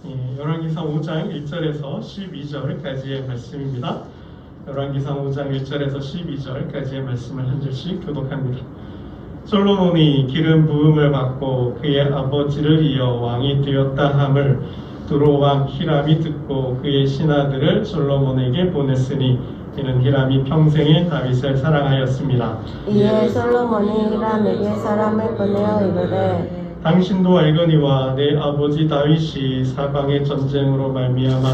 열왕기상 5장 1절에서 12절까지의 말씀입니다. 열왕기상 5장 1절에서 12절까지의 말씀을 한 절씩 교독합니다. 솔로몬이 기름 부음을 받고 그의 아버지를 이어 왕이 되었다 함을 두로 왕 히람이 듣고 그의 신하들을 솔로몬에게 보냈으니 이는 히람이 평생에 다윗을 사랑하였습니다. 이에 솔로몬이 히람에게 사람을 보내어 이르되 당신도 알거니와 내 아버지 다윗이 사방의 전쟁으로 말미암아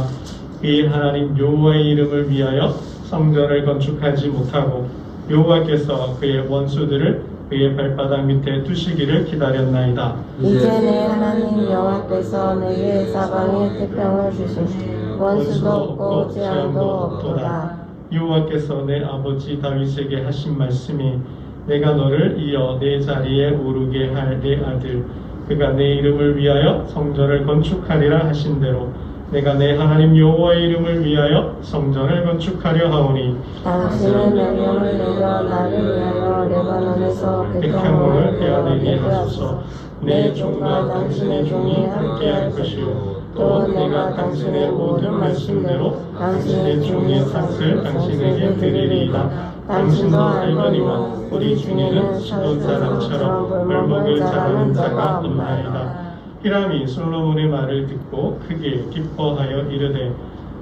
그의 하나님 여호와의 이름을 위하여 성전을 건축하지 못하고 여호와께서 그의 원수들을 그의 발바닥 밑에 두시기를 기다렸나이다. 이제 내 하나님 여호와께서 내게 사방에 태평을 주시니 원수도 없고 재앙도 없도다. 여호와께서 내 아버지 다윗에게 하신 말씀이 내가 너를 이어 내 자리에 오르게 할 내 아들 그가 내 이름을 위하여 성전을 건축하리라 하신 대로 내가 내 하나님 여호와의 이름을 위하여 성전을 건축하려 하오니 당신은 명령을 내려 나를 위하여 레바논에서 백향목을 베어내게 하소서. 내 종과 당신의 종이 함께할 것이요 또 내가 당신의 모든 말씀대로 당신의 종의 삭을 당신에게 드리리이다. 당신도 알거니와 우리 중에는 시돈 사람처럼 벌목을 잘하는 자가 없나이다. 히람이 솔로몬의 말을 듣고 크게 기뻐하여 이르되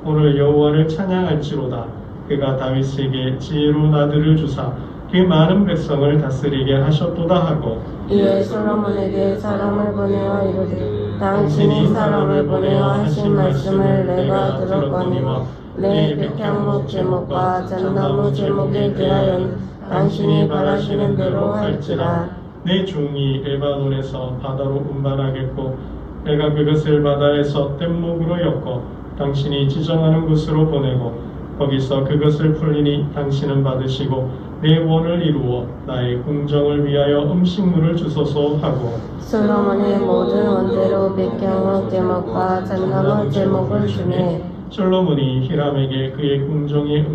오늘 여호와를 찬양할지로다. 그가 다윗에게 지혜로운 아들을 주사 그 많은 백성을 다스리게 하셨도다 하고 이에 솔로몬에게 사람을 보내어 이르되 당신이 사람을 보내어 하신 말씀을 내가 들었거니와 내 백향목 제목과 잣나무 제목에 대하여는 당신이 바라시는 대로 할지라. 내 종이 레바논에서 바다로 운반하겠고 내가 그것을 바다에서 뗏목으로 엮어 당신이 지정하는 곳으로 보내고 거기서 그것을 풀리니 당신은 받으시고 내 원을 이루어 나의 궁정을 위하여 음식물을 주소서 하고 솔로몬의 모든 원대로 백향목 제목과 잣나무 제목을 주매 솔로몬이 히람에게 그의 궁정의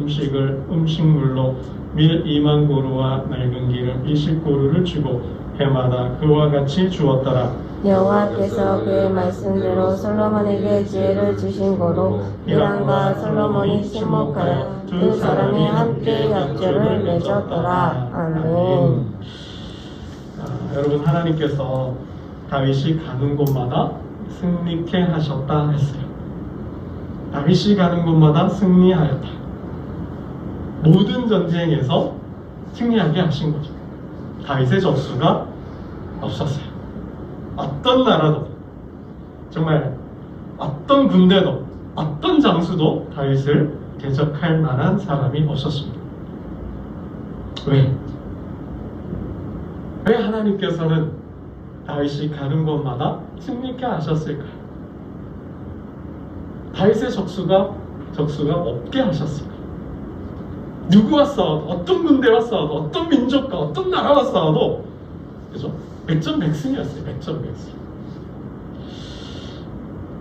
음식물로 밀 2만 고루와 맑은 기름 20고루를 주고 해마다 그와 같이 주었더라. 여호와께서 그의 말씀대로 솔로몬에게 지혜를 주신 고로 히람과 솔로몬이 친목하여 두 사람이 함께 약조를 맺었더라. 아멘. 여러분 하나님께서 다윗이 가는 곳마다 승리케 하셨다 했어요. 다윗이 가는 곳마다 승리하였다. 모든 전쟁에서 승리하게 하신 거죠. 다윗의 적수가 없었어요. 어떤 나라도 정말 어떤 군대도 어떤 장수도 다윗을 대적할 만한 사람이 없었습니다. 왜 하나님께서는 다윗이 가는 곳마다 승리케 하셨을까요? 다윗의 적수가 없게 하셨을까요? 누구와 싸워도 어떤 군대와 싸워도 어떤 민족과 어떤 나라와 싸워도 그죠? 백전백승이었어요. 백전백승.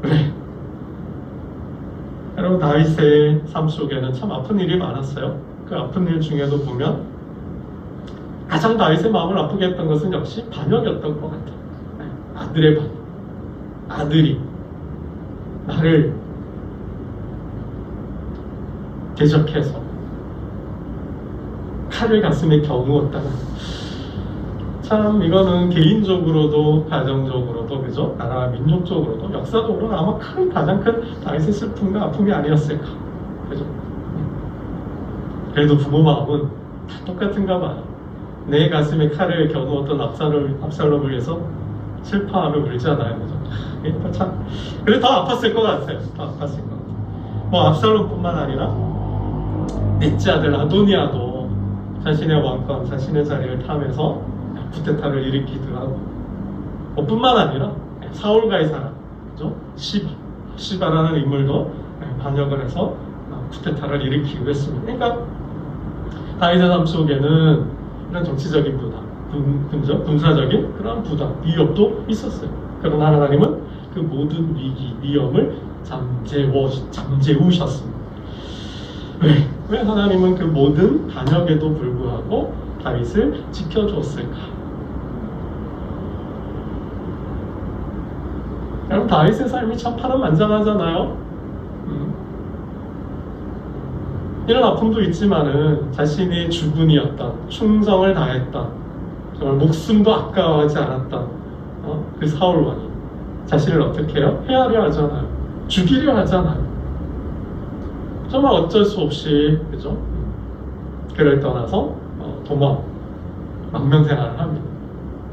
왜? 여러분 다윗의 삶 속에는 참 아픈 일이 많았어요. 그 아픈 일 중에도 보면 가장 다윗의 마음을 아프게 했던 것은 역시 반역이었던 것 같아요. 아들의 반역. 아들이 나를 대적해서 칼을 가슴에 겨누었다는 참 이거는 개인적으로도 가정적으로도 그죠? 나라 민족적으로도 역사적으로 아마 가장 큰 다윗의 슬픔과 아픔이 아니었을까 그죠? 그래도 부모 마음은 다 똑같은가 봐요. 내 가슴에 칼을 겨누었던 압살롬을 위해서 슬퍼하며 울잖아요 그죠? 참 그래도 더 아팠을 것 같아요. 더 아팠을 것 같아요. 뭐 압살롬뿐만 아니라 넷째 아들 아도니아도 자신의 왕권, 자신의 자리를 탐해서 쿠데타를 일으키기도 하고 뿐만 아니라 사울과의 사랑, 그죠? 시바라는 인물도 반역을 해서 쿠데타를 일으키기도 했습니다. 그러니까 다윗의 삶 속에는 이런 정치적인 부담, 군사적인 그런 부담, 위협도 있었어요. 그러나 하나님은 그 모든 위기, 위험을 잠재우셨습니다. 왜 하나님은 그 모든 반역에도 불구하고 다윗을 지켜줬을까? 여러분 다윗의 삶이 참 파란만장하잖아요. 이런 아픔도 있지만은 자신의 주군이었던 충성을 다했던 정말 목숨도 아까워하지 않았던 그 사울 왕이 자신을 어떻게 해요? 해하려 하잖아요. 죽이려 하잖아요. 정말 어쩔 수 없이 그죠? 그를 떠나서 도망 망명생활을 합니다.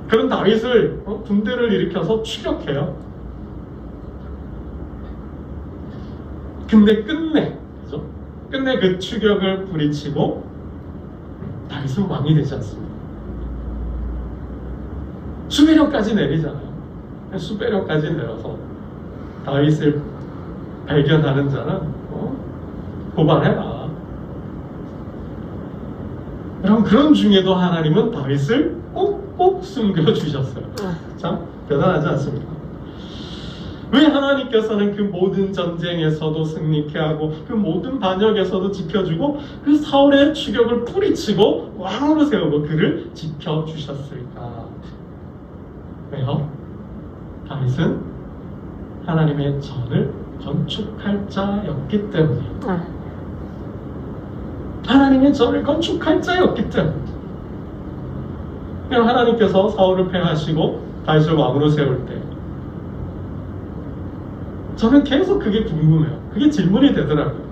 그런 다윗을 군대를 일으켜서 추격해요. 근데 끝내 그죠? 끝내 그 추격을 뿌리치고 다윗은 왕이 되지 않습니다. 수배령까지 내리잖아요. 수배령까지 내려서 다윗을 발견하는 자는 고발해라. 그럼 그런 중에도 하나님은 다윗을 꼭꼭 숨겨주셨어요. 참 대단하지 않습니까? 왜 하나님께서는 그 모든 전쟁에서도 승리케 하고 그 모든 반역에서도 지켜주고 그 사울의 추격을 뿌리치고 왕으로 세우고 그를 지켜주셨을까? 왜요? 다윗은 하나님의 전을 건축할 자였기 때문이에요. 하나님의 전을 건축할 자였기 때문에 그냥 하나님께서 사울을 패하시고 다윗을 왕으로 세울 때 저는 계속 그게 궁금해요. 그게 질문이 되더라고요.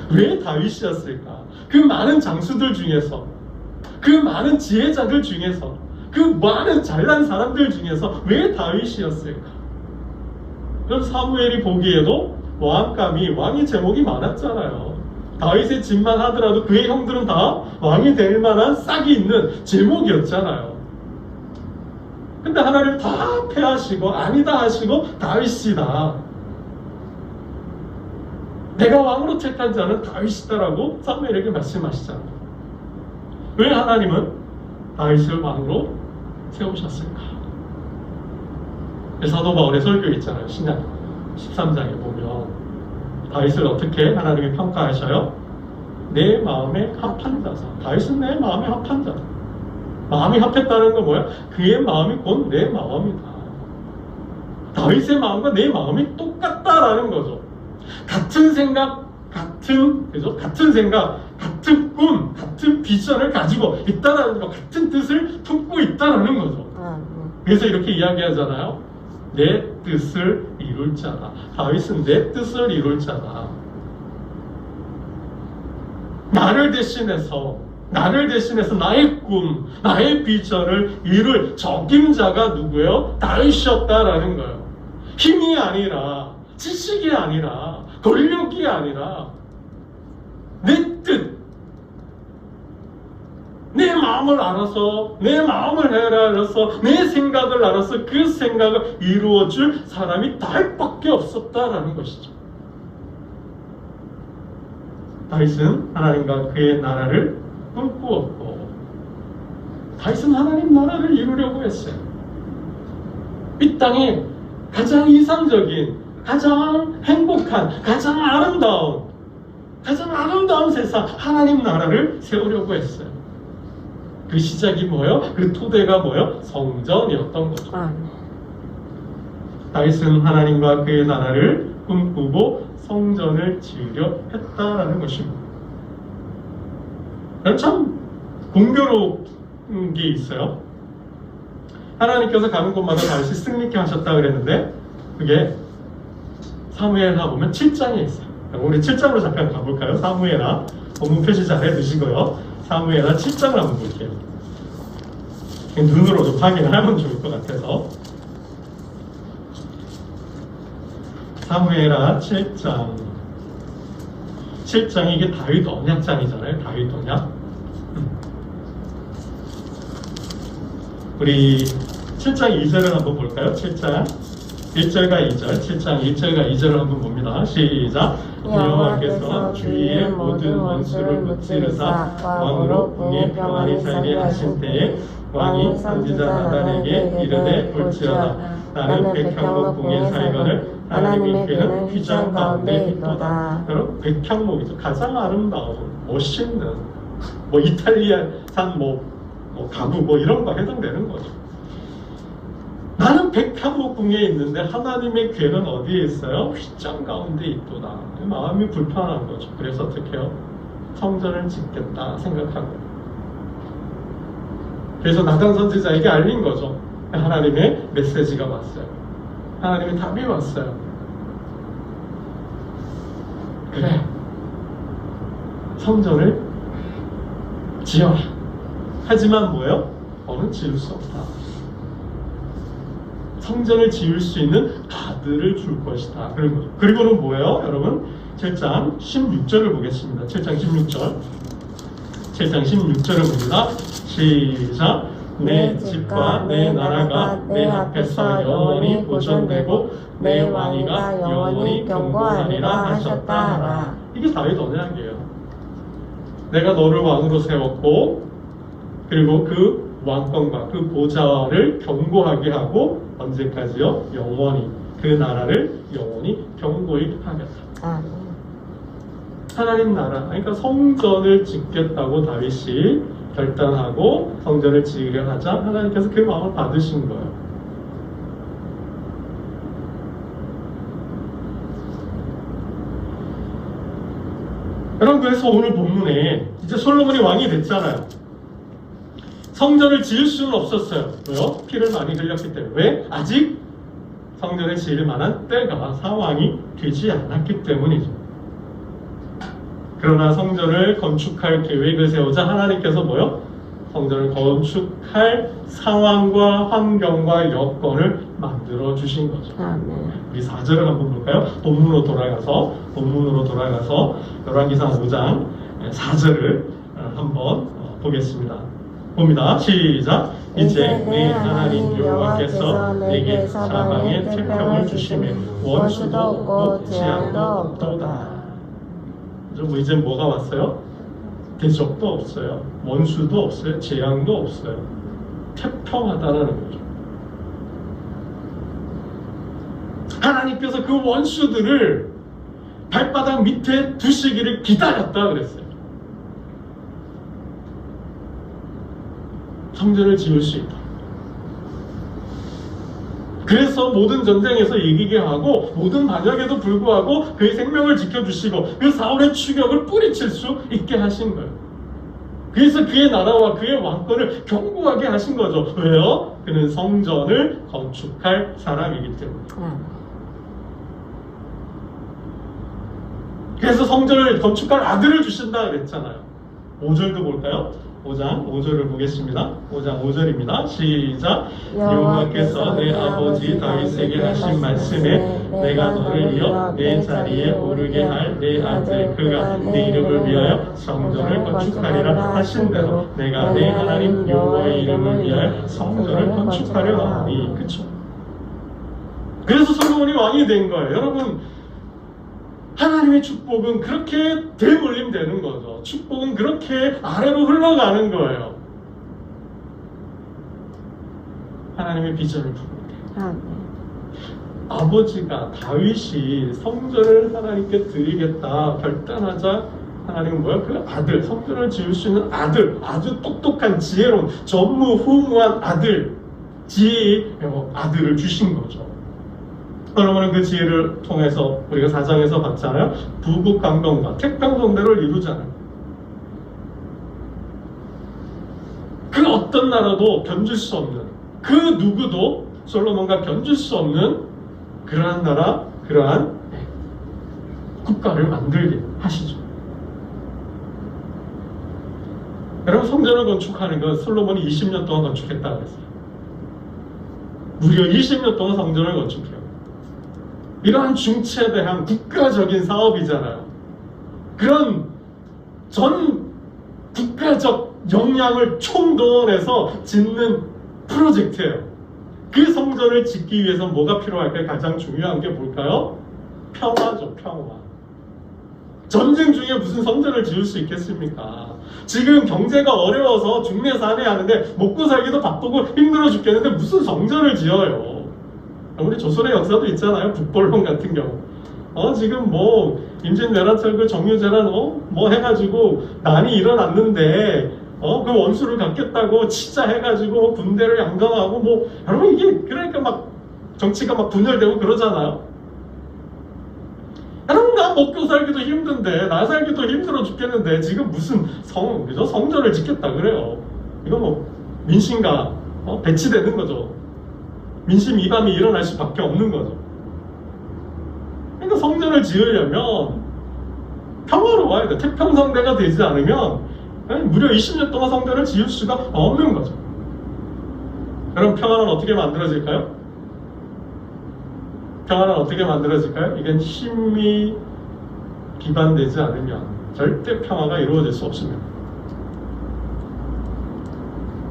왜 다윗이었을까? 그 많은 장수들 중에서 그 많은 지혜자들 중에서 그 많은 잘난 사람들 중에서 왜 다윗이었을까? 그럼 사무엘이 보기에도 왕의 제목이 많았잖아요. 다윗의 집만 하더라도 그의 형들은 다 왕이 될 만한 싹이 있는 제목이었잖아요. 근데 하나님 다 패하시고 아니다 하시고 다윗이다. 내가 왕으로 택한 자는 다윗이다라고 사무엘에게 말씀하시잖아요. 왜 하나님은 다윗을 왕으로 세우셨을까? 사도 바울의 설교 있잖아요. 신약 13장에 보면 다윗을 어떻게 하나님이 평가하셔요? 내 마음에 합한 자다. 다윗은 내 마음에 합한 자다. 마음이 합했다는 건 뭐야? 그의 마음이 곧 내 마음이다. 다윗의 마음과 내 마음이 똑같다라는 거죠. 같은 생각, 같은 생각, 같은 꿈, 같은 비전을 가지고 있다라는 거, 같은 뜻을 품고 있다라는 거죠. 그래서 이렇게 이야기하잖아요. 내 뜻을 이룰 자다. 다윗은 내 뜻을 이룰 자다. 나를 대신해서 나의 꿈, 나의 비전을 이룰 적임자가 누구예요? 다윗이었다라는 거예요. 힘이 아니라, 지식이 아니라, 권력이 아니라 내 뜻, 내 마음을 알아서 내 마음을 알아서 내 생각을 알아서 그 생각을 이루어줄 사람이 다윗밖에 없었다라는 것이죠. 다윗은 하나님과 그의 나라를 꿈꾸었고 다윗은 하나님 나라를 이루려고 했어요. 이 땅에 가장 이상적인, 가장 행복한, 가장 아름다운 세상 하나님 나라를 세우려고 했어요. 그 시작이 뭐예요? 그 토대가 뭐예요? 성전이었던 거죠. 다윗은 하나님과 그의 나라를 꿈꾸고 성전을 지으려 했다라는 것입니다. 참 공교로운 게 있어요. 하나님께서 가는 곳마다 다윗이 승리케 하셨다 그랬는데 그게 사무엘하 보면 7장에 있어요. 우리 7장으로 잠깐 가볼까요? 사무엘하 본문 표시 잘 해두시고요. 사무엘하 7장을 한번 볼게요. 눈으로 좀 확인을 하면 좋을 것 같아서. 사무엘하 7장. 7장이 이게 다윗 언약장이잖아요. 다윗 언약. 우리 7장 2절을 한번 볼까요? 7장 1절과 2절, 7장 1절과 2절을 한번 봅니다. 시작. 여호와께서 주위의 모든 원수를 무찌르사 왕으로 궁에 평안히 살게 하신 때에 왕이 선지자 나단에게 이르되 볼지어다 나는 백향목 궁에 살거늘 하나님의 궤는 휘장 가운데 있도다. 여러분 백향목이죠. 가장 아름다운 멋있는 이탈리아산 가구 이런 거 해당되는 거죠. 나는 백향목궁에 있는데 하나님의 궤는 어디에 있어요? 휘장 가운데 있도다. 마음이 불편한 거죠. 그래서 어떻게 해요? 성전을 짓겠다 생각하고. 그래서 나단 선지자에게 알린 거죠. 하나님의 메시지가 왔어요. 하나님의 답이 왔어요. 그래, 성전을 지어라. 하지만 뭐예요? 너는 지을 수 없다. 성전을 지을 수 있는 아들을 줄 것이다. 그리고는 뭐예요? 여러분 7장 16절을 보겠습니다. 7장 16절 7장 16절을 봅니다. 시작. 내 집과 내 나라가 내 앞에서 영원히 보존되고 내 왕위가 영원히 경고하리라 하셨다 하라. 이게 다윗 언약이에요. 내가 너를 왕으로 세웠고 그리고 그 왕권과 그 보좌를 견고하게 하고 언제까지요? 영원히 그 나라를 영원히 견고히 하겠다. 하나님 나라, 그러니까 성전을 짓겠다고 다윗이 결단하고 성전을 지으려 하자 하나님께서 그 마음을 받으신 거예요. 여러분 그래서 오늘 본문에 이제 솔로몬이 왕이 됐잖아요. 성전을 지을 수는 없었어요. 왜요? 피를 많이 흘렸기 때문에. 왜? 아직 성전을 지을 만한 때가 상황이 되지 않았기 때문이죠. 그러나 성전을 건축할 계획을 세우자 하나님께서 뭐요? 성전을 건축할 상황과 환경과 여건을 만들어 주신 거죠. 우리 4절을 한번 볼까요? 본문으로 돌아가서 열왕기상 5장 4절을 한번 보겠습니다. 봅니다. 시작. 이제 내 하나님 여호와께서 내게 사방에 태평을 주시매 원수도 없고 재앙도 없도다. 이제 뭐가 왔어요? 대적도 없어요. 원수도 없어요. 재앙도 없어요. 태평하다는 거죠. 하나님께서 그 원수들을 발바닥 밑에 두시기를 기다렸다 그랬어요. 성전을 지을 수 있다. 그래서 모든 전쟁에서 이기게 하고 모든 반역에도 불구하고 그의 생명을 지켜주시고 그 사울의 추격을 뿌리칠 수 있게 하신 거예요. 그래서 그의 나라와 그의 왕권을 견고하게 하신 거죠. 왜요? 그는 성전을 건축할 사람이기 때문에. 그래서 성전을 건축할 아들을 주신다 그랬잖아요. 5절도 볼까요? 5장 5절을 보겠습니다. 5장 5절입니다. 시작. 여호와께서 내 아버지 다윗에게 하신 말씀에 내가 너를 이어 내 자리에 오르게 할 내 아들 그가 내 이름을 위하여 성전을 건축하리라 하신 대로 내가 내 하나님 여호와의 이름을 위하여 성전을 건축하려 하니. 그쵸? 그래서 솔로몬이 왕이 된 거예요. 여러분 하나님의 축복은 그렇게 대물림 되는 거죠. 축복은 그렇게 아래로 흘러가는 거예요. 하나님의 비전을 부릅니다. 아버지가 다윗이 성전을 하나님께 드리겠다 결단하자 하나님은 뭐야? 그 아들, 성전을 지을 수 있는 아들, 아주 똑똑한 지혜로운 전무후무한 아들, 지혜의 아들을 주신 거죠. 솔로몬은 그 지혜를 통해서 우리가 4장에서 봤잖아요. 부국강동과 태평성대를 이루잖아요. 그 어떤 나라도 견줄 수 없는, 그 누구도 솔로몬과 견줄 수 없는 그러한 나라, 그러한 국가를 만들게 하시죠. 여러분 성전을 건축하는 건 솔로몬이 20년 동안 건축했다고 했어요. 무려 20년 동안 성전을 건축해요. 이러한 중체대한 국가적인 사업이잖아요. 그런 전 국가적 역량을 총동원해서 짓는 프로젝트예요. 그 성전을 짓기 위해서 뭐가 필요할까요? 가장 중요한 게 뭘까요? 평화죠, 평화. 전쟁 중에 무슨 성전을 지을 수 있겠습니까? 지금 경제가 어려워서 중내 산에 하는데 먹고 살기도 바쁘고 힘들어 죽겠는데 무슨 성전을 지어요? 우리 조선의 역사도 있잖아요. 북벌론 같은 경우. 지금 뭐 임진왜란철 그 정유재란 뭐 해가지고 난이 일어났는데 그 원수를 갚겠다고 치자 해가지고 군대를 양성하고 뭐 여러분 이게 그러니까 막 정치가 막 분열되고 그러잖아요. 여러분 나 먹고 살기도 힘든데 나 살기도 힘들어 죽겠는데 지금 무슨 그죠? 성전을 짓겠다 그래요. 이거 뭐 민심과 배치되는 거죠. 민심 이반이 일어날 수밖에 없는 거죠. 그러니까 성전을 지으려면 평화로워야 돼. 태평성대가 되지 않으면 무려 20년 동안 성전을 지을 수가 없는 거죠. 그럼 평화는 어떻게 만들어질까요? 평화는 어떻게 만들어질까요? 이건 힘이 기반되지 않으면 절대 평화가 이루어질 수 없습니다.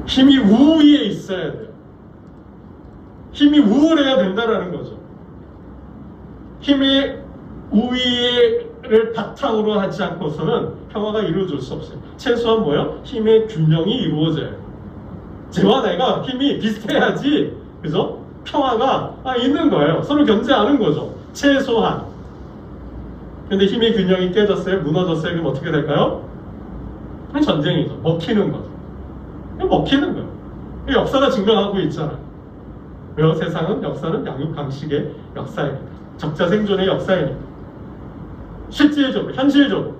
힘이 우위에 있어야 돼요. 힘이 우월해야 된다라는 거죠. 힘이 우위를 바탕으로 하지 않고서는 평화가 이루어질 수 없어요. 최소한 뭐요? 힘의 균형이 이루어져요. 쟤와 내가 힘이 비슷해야지, 그죠? 평화가 있는 거예요. 서로 견제하는 거죠. 최소한. 근데 힘의 균형이 깨졌어요? 무너졌어요? 그럼 어떻게 될까요? 전쟁이죠. 먹히는 거죠. 먹히는 거예요. 역사가 증명하고 있잖아요. 왜요? 역사는 양육강식의 역사입니다. 적자생존의 역사입니다. 실질적으로, 현실적으로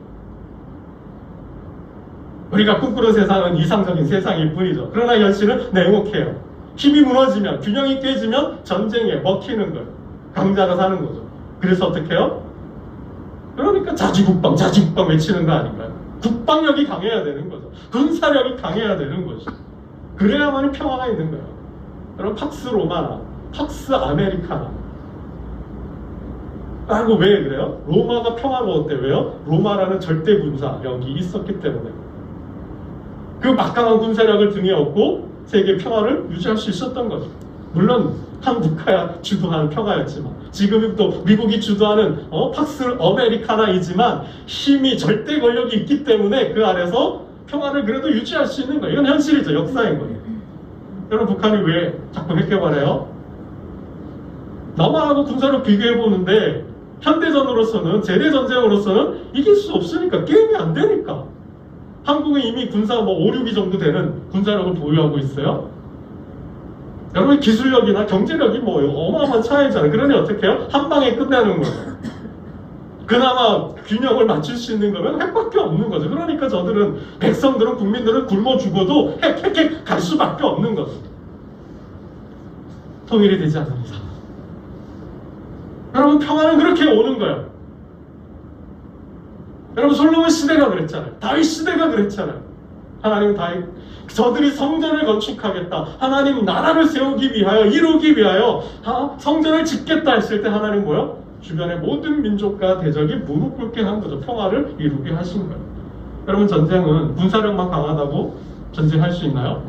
우리가 꿈꾸는 세상은 이상적인 세상일 뿐이죠. 그러나 현실은 냉혹해요. 힘이 무너지면, 균형이 깨지면 전쟁에 먹히는 거예요. 강자가 사는 거죠. 그래서 어떻게 해요? 그러니까 자주국방 외치는 거 아닌가요? 국방력이 강해야 되는 거죠. 군사력이 강해야 되는 거죠. 그래야만 평화가 있는 거예요. 여러분 팍스 로마나, 팍스 아메리카나 라고 왜 그래요? 로마가 평화로웠대. 왜요? 로마라는 절대 군사력이 있었기 때문에. 그 막강한 군사력을 등에 업고 세계 평화를 유지할 수 있었던 거죠. 물론 한국가 주도하는 평화였지만 지금은 또 미국이 주도하는 팍스 아메리카나이지만 힘이 절대 권력이 있기 때문에 그 아래서 평화를 그래도 유지할 수 있는 거예요. 이건 현실이죠. 역사인 거예요. 여러분 북한이 왜 자꾸 핵개발해요? 남한하고 군사력 비교해보는데 현대전으로서는 제대전쟁으로서는 이길 수 없으니까 게임이 안 되니까 한국은 이미 군사 5, 6위 정도 되는 군사력을 보유하고 있어요. 여러분 기술력이나 경제력이 어마어마한 차이잖아요. 그러니 어떻게 해요? 한 방에 끝내는 거죠. 그나마 균형을 맞출 수 있는 거면 핵밖에 없는 거죠. 그러니까 저들은 백성들은 국민들은 굶어 죽어도 핵 갈 수밖에 없는 거죠. 통일이 되지 않는 이상. 여러분 평화는 그렇게 오는 거예요. 여러분 솔로몬 시대가 그랬잖아요. 다윗 시대가 그랬잖아요. 하나님 다윗 저들이 성전을 건축하겠다. 하나님 나라를 세우기 위하여 이루기 위하여 성전을 짓겠다 했을 때 하나님 뭐요? 주변의 모든 민족과 대적이 무릎 꿇게 한 거죠. 평화를 이루게 하신 거예요. 여러분 전쟁은 군사력만 강하다고 전쟁할 수 있나요?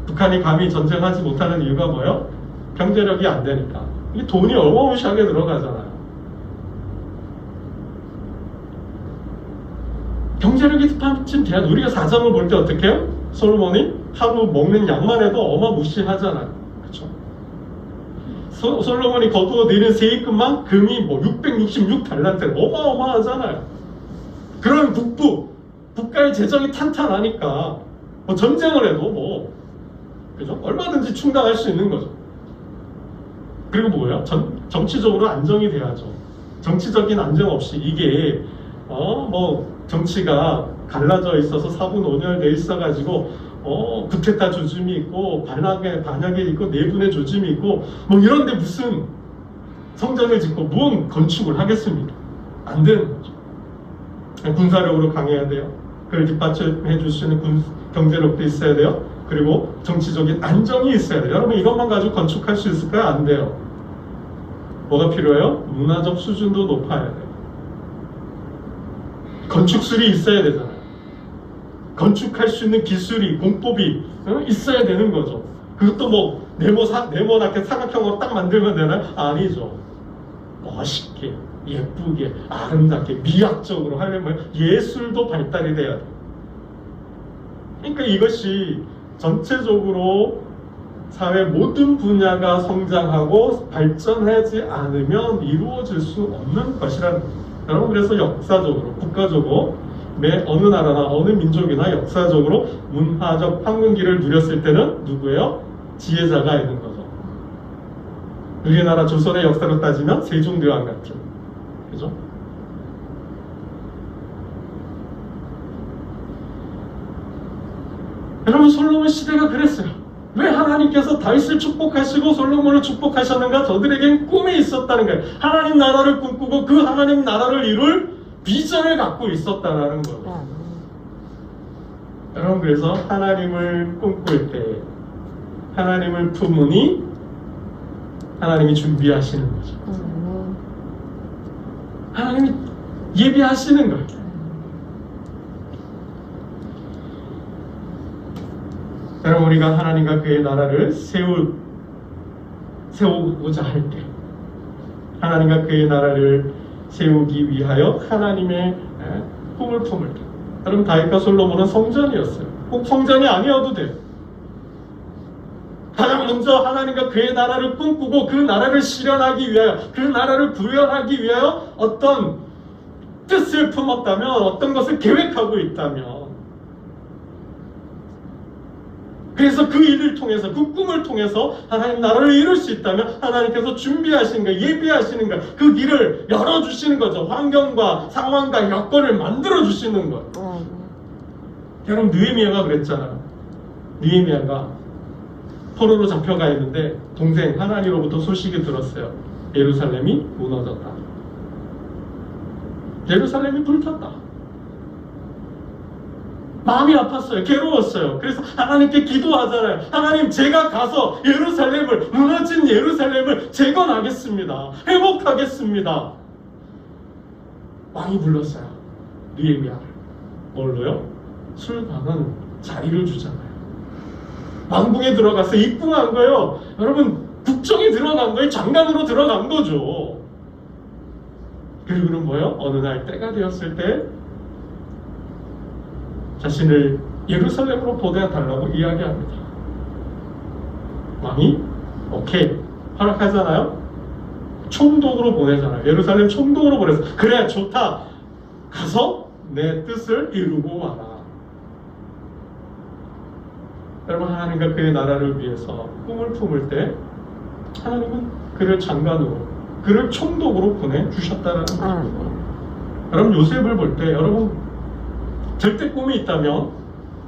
북한이 감히 전쟁하지 못하는 이유가 뭐예요? 경제력이 안 되니까. 이 돈이 어마무시하게 들어가잖아요. 경제력이 한쯤 돼야 우리가 사정을 볼 때 어떻게 해요? 솔로몬이 하루 먹는 양만 해도 어마무시하잖아요. 그렇죠? 솔로몬이 거두어 내린 세입금만 금이 666달란트 어마어마하잖아요. 그런 국가의 재정이 탄탄하니까 전쟁을 해도 그죠? 얼마든지 충당할 수 있는 거죠. 그리고 뭐예요? 정치적으로 안정이 돼야죠. 정치적인 안정 없이 이게 정치가 갈라져 있어서 4분 5년 돼 있어가지고 구테타 조짐이 있고 반역이 있고 내분의 조짐이 있고 이런데 무슨 성전을 짓고 무슨 건축을 하겠습니까? 안 되는 거죠. 군사력으로 강해야 돼요. 그걸 뒷받침해 줄 수 있는 경제력도 있어야 돼요. 그리고 정치적인 안정이 있어야 돼요. 여러분 이것만 가지고 건축할 수 있을까요? 안 돼요. 뭐가 필요해요? 문화적 수준도 높아야 돼요. 건축술이 있어야 되잖아요. 건축할 수 있는 기술이, 공법이 있어야 되는 거죠. 그것도 네모나게 사각형으로 딱 만들면 되나요? 아니죠. 멋있게, 예쁘게, 아름답게, 미학적으로 하려면 예술도 발달이 돼야 돼요. 그러니까 이것이 전체적으로 사회 모든 분야가 성장하고 발전하지 않으면 이루어질 수 없는 것이라는 거예요. 여러분 그래서 역사적으로 국가적으로 어느 나라나 어느 민족이나 역사적으로 문화적 황금기를 누렸을 때는 누구예요? 지혜자가 있는 거죠. 우리나라 조선의 역사로 따지면 세종대왕 같은, 그죠? 여러분, 솔로몬 시대가 그랬어요. 왜 하나님께서 다윗을 축복하시고 솔로몬을 축복하셨는가? 저들에겐 꿈이 있었다는 거예요. 하나님 나라를 꿈꾸고 그 하나님 나라를 이룰 비전을 갖고 있었다는 거예요. 여러분, 그래서 하나님을 꿈꿀 때 하나님을 품으니 하나님이 준비하시는 거죠. 하나님이 예비하시는 거예요. 여러분, 우리가 하나님과 그의 나라를 세우고자 할 때, 하나님과 그의 나라를 세우기 위하여 하나님의 꿈을 품을 때, 여러분, 다윗과 솔로몬은 성전이었어요. 꼭 성전이 아니어도 돼요. 가장 먼저 하나님과 그의 나라를 꿈꾸고 그 나라를 실현하기 위하여, 그 나라를 구현하기 위하여 어떤 뜻을 품었다면, 어떤 것을 계획하고 있다면, 그래서 그 일을 통해서, 그 꿈을 통해서 하나님 나라를 이룰 수 있다면 하나님께서 준비하시는 거, 예비하시는 거, 그 길을 열어주시는 거죠. 환경과 상황과 여건을 만들어주시는 거예요. 여러분, 느헤미야가 그랬잖아요. 느헤미야가 포로로 잡혀가 있는데 동생 하나니로부터 소식이 들었어요. 예루살렘이 무너졌다. 예루살렘이 불탔다. 마음이 아팠어요. 괴로웠어요. 그래서 하나님께 기도하잖아요. 하나님, 제가 가서 예루살렘을, 무너진 예루살렘을 재건하겠습니다. 회복하겠습니다. 왕이 불렀어요. 느헤미야를. 뭘로요? 술관은 자리를 주잖아요. 왕궁에 들어가서 입궁한 거예요. 여러분, 국정에 들어간 거예요. 장관으로 들어간 거죠. 그리고는 뭐예요? 어느 날 때가 되었을 때 자신을 예루살렘으로 보내달라고 이야기합니다. 왕이 오케이 허락하잖아요. 총독으로 보내잖아요. 예루살렘 총독으로 보내서 그래, 좋다, 가서 내 뜻을 이루고 와라. 여러분, 하나님과 그의 나라를 위해서 꿈을 품을 때 하나님은 그를 장관으로, 그를 총독으로 보내주셨다는 거죠. 여러분, 요셉을 볼 때 여러분 절대 꿈이 있다면,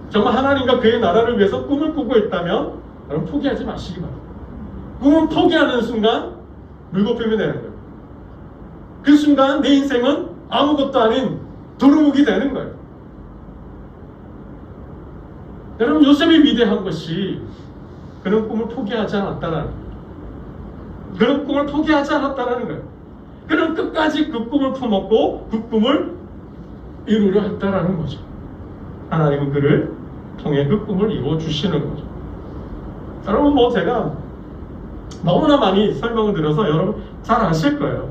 정말 하나님과 그의 나라를 위해서 꿈을 꾸고 있다면 여러분, 포기하지 마시기 바랍니다. 꿈을 포기하는 순간 물거품이 되는 거예요. 그 순간 내 인생은 아무것도 아닌 도루묵이 되는 거예요. 여러분, 요셉이 위대한 것이 그런 꿈을 포기하지 않았다는 거예요. 그런 꿈을 포기하지 않았다는 거예요. 그는 끝까지 그 꿈을 품었고 그 꿈을 이루려 했다라는 거죠. 하나님은 그를 통해 그 꿈을 이루어 주시는 거죠. 여러분, 뭐 제가 너무나 많이 설명을 드려서 여러분 잘 아실 거예요.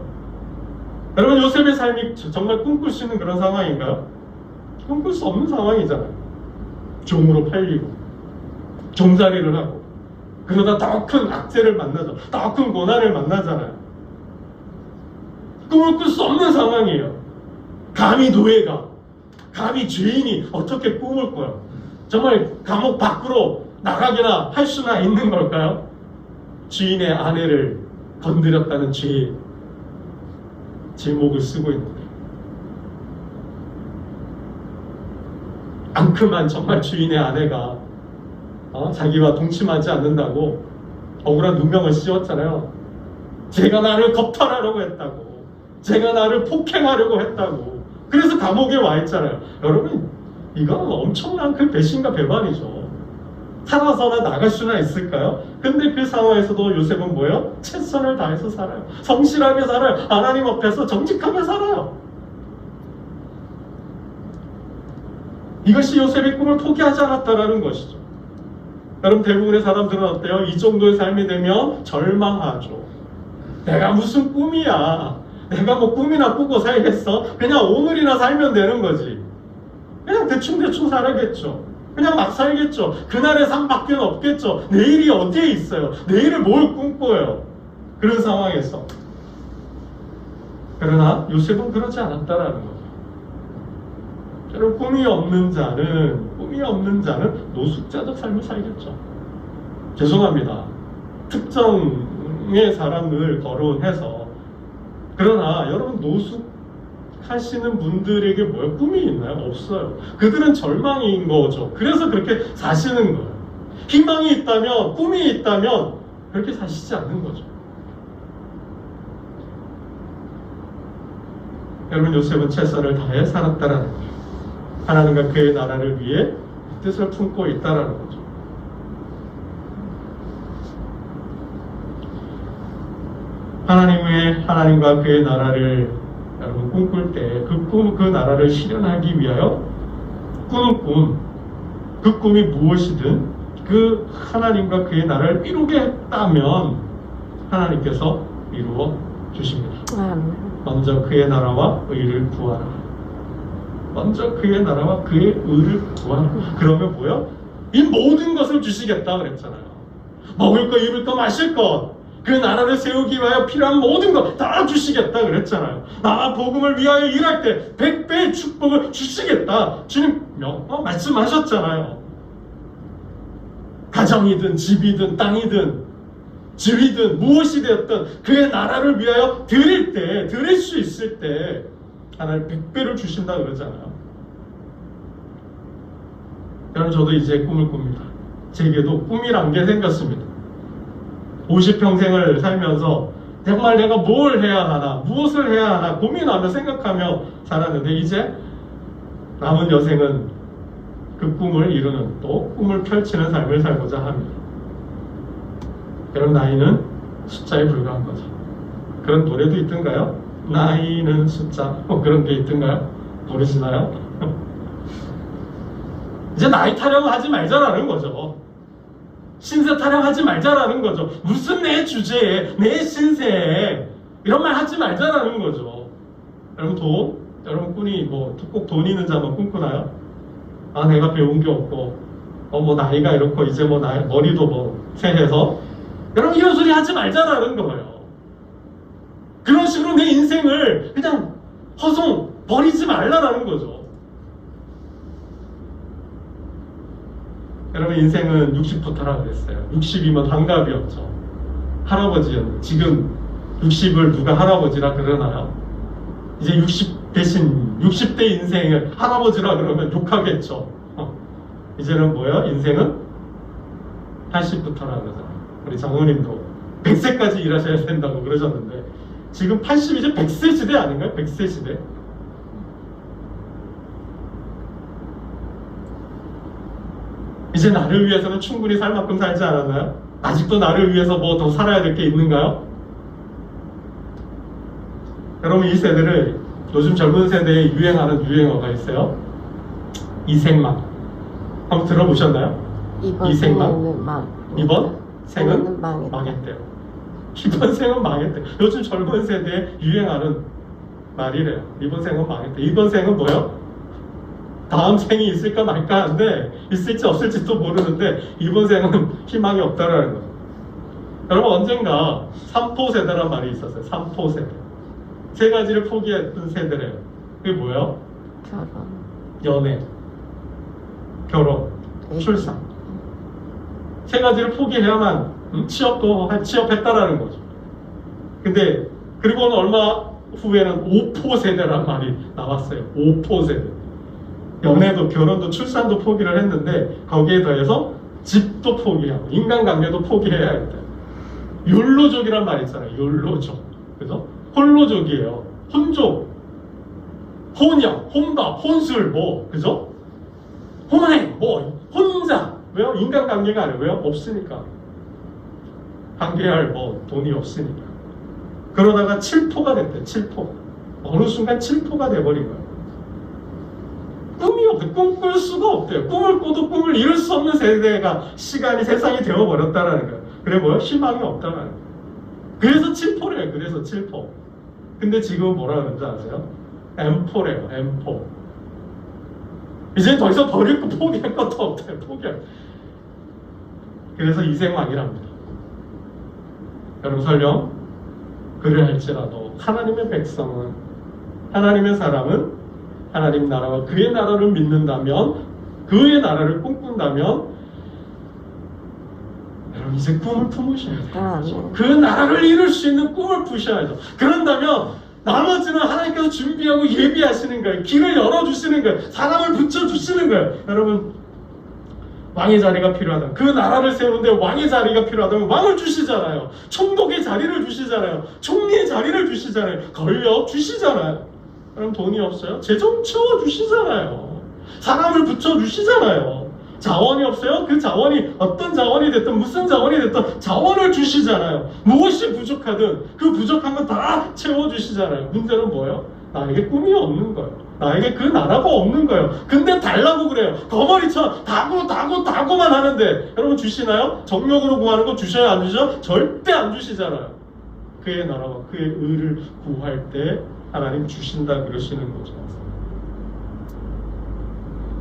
여러분, 요셉의 삶이 정말 꿈꿀 수 있는 그런 상황인가요? 꿈꿀 수 없는 상황이잖아요. 종으로 팔리고 종살이를 하고 그러다 더 큰 악재를 만나죠. 더 큰 고난을 만나잖아요. 꿈을 꿀 수 없는 상황이에요. 감히 노예가, 감히 죄인이 어떻게 꿈을 꿔요? 정말 감옥 밖으로 나가게나 할 수나 있는 걸까요? 주인의 아내를 건드렸다는 죄의 제목을 쓰고 있는데, 앙큼한 정말 주인의 아내가 자기와 동침하지 않는다고 억울한 누명을 씌웠잖아요. 제가 나를 겁탈하려고 했다고, 제가 나를 폭행하려고 했다고. 그래서 감옥에 와 있잖아요. 여러분, 이건 엄청난 그 배신과 배반이죠. 살아서나 나갈 수나 있을까요? 근데 그 상황에서도 요셉은 뭐예요? 최선을 다해서 살아요. 성실하게 살아요. 하나님 앞에서 정직하게 살아요. 이것이 요셉의 꿈을 포기하지 않았다라는 것이죠. 여러분, 대부분의 사람들은 어때요? 이 정도의 삶이 되면 절망하죠. 내가 무슨 꿈이야. 내가 뭐 꿈이나 꾸고 살겠어? 그냥 오늘이나 살면 되는 거지. 그냥 대충 살아겠죠. 그냥 막 살겠죠. 그날의 삶밖에 없겠죠. 내일이 어디에 있어요? 내일을 뭘 꿈꿔요? 그런 상황에서. 그러나 요셉은 그러지 않았다라는 거죠. 여러분, 꿈이 없는 자는 노숙자적 삶을 살겠죠. 죄송합니다. 특정의 사람을 거론해서. 그러나 여러분, 노숙하시는 분들에게 뭐야? 꿈이 있나요? 없어요. 그들은 절망인 거죠. 그래서 그렇게 사시는 거예요. 희망이 있다면, 꿈이 있다면 그렇게 사시지 않는 거죠. 여러분, 요셉은 최선을 다해 살았다라는 거예요. 하나님과 그의 나라를 위해 뜻을 품고 있다라는 거죠. 하나님과 그의 나라를 여러분 꿈꿀 때 그 나라를 실현하기 위하여 꾸는 꿈, 그 꿈이 무엇이든 그 하나님과 그의 나라를 이루게 했다면 하나님께서 이루어 주십니다. 먼저 그의 나라와 의를 구하라. 먼저 그의 나라와 그의 의를 구하라. 그러면 뭐야? 이 모든 것을 주시겠다 그랬잖아요. 먹을 것, 입을 것, 마실 것, 그 나라를 세우기 위하여 필요한 모든 것 다 주시겠다 그랬잖아요. 나와 복음을 위하여 일할 때 100배의 축복을 주시겠다. 주님 말씀하셨잖아요. 가정이든 집이든 땅이든 지위든 무엇이 되었든 그의 나라를 위하여 드릴 수 있을 때 하나님 100배를 주신다 그러잖아요. 여러분, 저도 이제 꿈을 꿉니다. 제게도 꿈이란 게 생겼습니다. 50평생을 살면서 정말 내가 뭘 해야 하나, 무엇을 해야 하나 고민하며 생각하며 살았는데 이제 남은 여생은 그 꿈을 이루는, 또 꿈을 펼치는 삶을 살고자 합니다. 여러분, 나이는 숫자에 불과한 거죠. 그런 노래도 있던가요? 나이는 숫자, 그런 게 있던가요? 모르시나요? 이제 나이 타령하지 말자라는 거죠. 신세 타령하지 말자라는 거죠. 무슨 내 주제에, 내 신세에 이런 말 하지 말자라는 거죠. 여러분, 여러분 꿈이 꼭 돈 있는 자만 꿈꾸나요? 아, 내가 배운 게 없고 나이가 이렇고 이제 머리도 새해서, 여러분, 이런 소리 하지 말자라는 거예요. 그런 식으로 내 인생을 그냥 허송 버리지 말라라는 거죠. 여러분, 인생은 60부터라고 그랬어요. 60이면 환갑이 없죠. 할아버지요. 지금 60을 누가 할아버지라 그러나요? 이제 60 대신 60대 인생을 할아버지라 그러면 욕하겠죠. 이제는 뭐야? 인생은 80부터라 그러잖아요. 우리 장모님도 100세까지 일하셔야 된다고 그러셨는데 지금 80 이제 100세 시대 아닌가요? 100세 시대. 이제 나를 위해서는 충분히 살 만큼 살지 않았나요? 아직도 나를 위해서 더 살아야 될 게 있는가요? 여러분, 이 세대를, 요즘 젊은 세대에 유행하는 유행어가 있어요. 이생망. 한번 들어보셨나요? 이생망? 이번 생은 망했대요. 이번 생은 망했대요. 요즘 젊은 세대에 유행하는 말이래요. 이번 생은 망했대요. 이번 생은 뭐예요? 다음 생이 있을까 말까 하는데, 있을지 없을지도 모르는데 이번 생은 희망이 없다라는 거죠. 여러분, 언젠가 3포 세대란 말이 있었어요. 3포 세대. 세 가지를 포기했던 세대래요. 그게 뭐예요? 연애, 결혼, 출산. 세 가지를 포기해야만 취업했다라는 거죠. 근데 그리고는 얼마 후에는 5포 세대란 말이 나왔어요. 5포 세대. 연애도 결혼도 출산도 포기를 했는데 거기에 더해서 집도 포기하고 인간관계도 포기해야 했다. 욜로족이란 말 있잖아요. 욜로족. 그죠? 홀로족이에요. 혼족, 혼영, 혼밥, 혼술, 그죠? 혼행, 혼자. 왜요? 인간관계가 아니에요. 왜요? 없으니까. 관계할 돈이 없으니까. 그러다가 7포가 됐대. 7포. 어느 순간 7포가 돼버린 거예요. 꿈이 없대. 꿈꿀 수가 없대요. 꿈을 꿔도 꿈을 이룰 수 없는 세대가 세상이 되어버렸다라는 거예요. 그래 뭐요? 희망이 없다라는 거예요. 그래서 7포래요. 그래서 7포. 근데 지금 뭐라 그러는지 아세요? M4래요. M4. 이제 더 이상 버릴 거 포기할 것도 없대요. 그래서 이생망이랍니다. 여러분, 설령 그래 할지라도 하나님의 백성은, 하나님의 사람은 하나님 나라와 그의 나라를 믿는다면, 그의 나라를 꿈꾼다면 여러분 이제 꿈을 품으셔야 돼요. 그 나라를 이룰 수 있는 꿈을 푸셔야죠. 그런다면 나머지는 하나님께서 준비하고 예비하시는 거예요. 길을 열어주시는 거예요. 사람을 붙여주시는 거예요. 여러분, 왕의 자리가 필요하다. 그 나라를 세우는데 왕의 자리가 필요하다면 왕을 주시잖아요. 총독의 자리를 주시잖아요. 총리의 자리를 주시잖아요. 권력 주시잖아요. 그럼 돈이 없어요? 재정 채워주시잖아요. 사람을 붙여주시잖아요. 자원이 없어요? 그 자원이 어떤 자원이 됐든 무슨 자원이 됐든 자원을 주시잖아요. 무엇이 부족하든 그 부족한 건 다 채워주시잖아요. 문제는 뭐예요? 나에게 꿈이 없는 거예요. 나에게 그 나라가 없는 거예요. 근데 달라고 그래요. 거머리처럼 다고만 하는데 여러분 주시나요? 정력으로 구하는 거 주셔야 안 주셔? 절대 안 주시잖아요. 그의 나라와 그의 의를 구할 때 하나님 주신다 그러시는 거죠.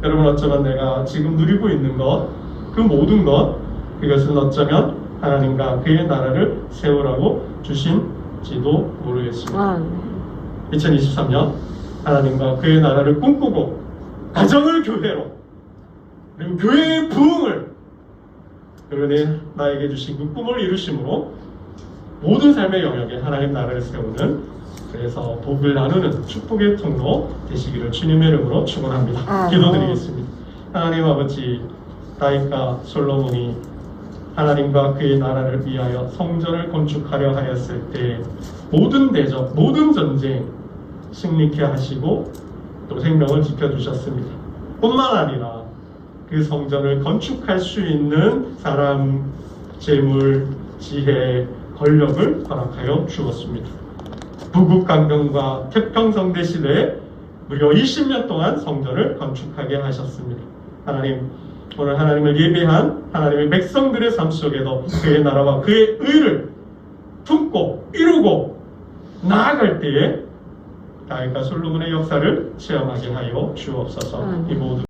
여러분, 어쩌면 내가 지금 누리고 있는 것, 그 모든 것, 그것은 어쩌면 하나님과 그의 나라를 세우라고 주신지도 모르겠습니다. 2023년 하나님과 그의 나라를 꿈꾸고 가정을 교회로, 그리고 교회의 부흥을, 그리고 나에게 주신 그 꿈을 이루심으로 모든 삶의 영역에 하나님 나라를 세우는, 그래서 복을 나누는 축복의 통로 되시기를 주님의 이름으로 축원합니다. 기도드리겠습니다. 하나님 아버지, 다윗과 솔로몬이 하나님과 그의 나라를 위하여 성전을 건축하려 하였을 때 모든 대적, 모든 전쟁 승리케 하시고 또 생명을 지켜주셨습니다. 뿐만 아니라 그 성전을 건축할 수 있는 사람, 재물, 지혜, 권력을 허락하여 주었습니다. 부국강경과 태평성대 시대에 무려 20년 동안 성전을 건축하게 하셨습니다. 하나님, 오늘 하나님을 예배한 하나님의 백성들의 삶 속에도 그의 나라와 그의 의를 품고 이루고 나아갈 때에 다윗과 솔로몬의 역사를 체험하게 하여 주옵소서. 이 모든